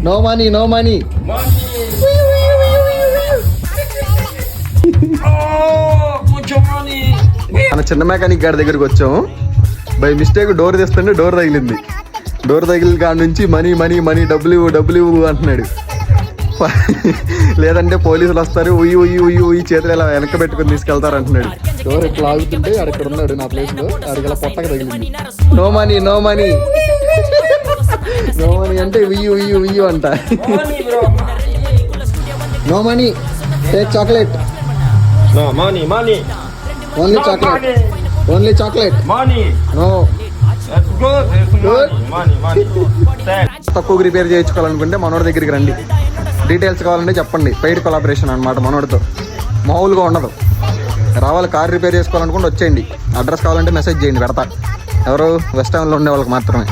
No money no money. మన చిన్న mechanic గారి దగ్గరికి వచ్చాము. బై మిస్టేక్ డోర్ తీస్తుంటే డోర్ తగిలింది. డోర్ తగిలిన కాడ నుంచి మనీ మనీ మనీ డబ్బులు అంటున్నాడు. లేదంటే పోలీసులు వస్తారు, ఉయ్యి ఉయ్యి ఉయ్యి ఉయ్యి చేతులు ఇలా వెనక పెట్టుకుని తీసుకెళ్తారు అంటున్నాడు. డోర్ ఇట్లా ఆగుతుంటే అక్కడ ఉన్నాడు నా ప్లేస్ లో, అడిగి ఇలా పొట్టకు తగిలింది. No money no money no money అంటే ఉయ్యి ఉయ్యి ఉయ్యి అంట. No money take chocolate. No money, money. Only chocolate, only chocolate. Money. No. That's good. It's Good. money, money. Thanks. తక్కువ రిపేర్ చేయించుకోవాలనుకుంటే మనోడి దగ్గరికి రండి. డీటెయిల్స్ కావాలంటే చెప్పండి. పెయిడ్ కొలాబరేషన్ అనమాట మనోడితో, మామూలుగా ఉండదు. రావాలి, కార్ రిపేర్ చేసుకోవాలనుకుంటే వచ్చేయండి. అడ్రస్ కావాలంటే మెసేజ్ చేయండి, పెడతా. ఎవరు వెస్ట్ టౌన్లో ఉండే వాళ్ళకి మాత్రమే.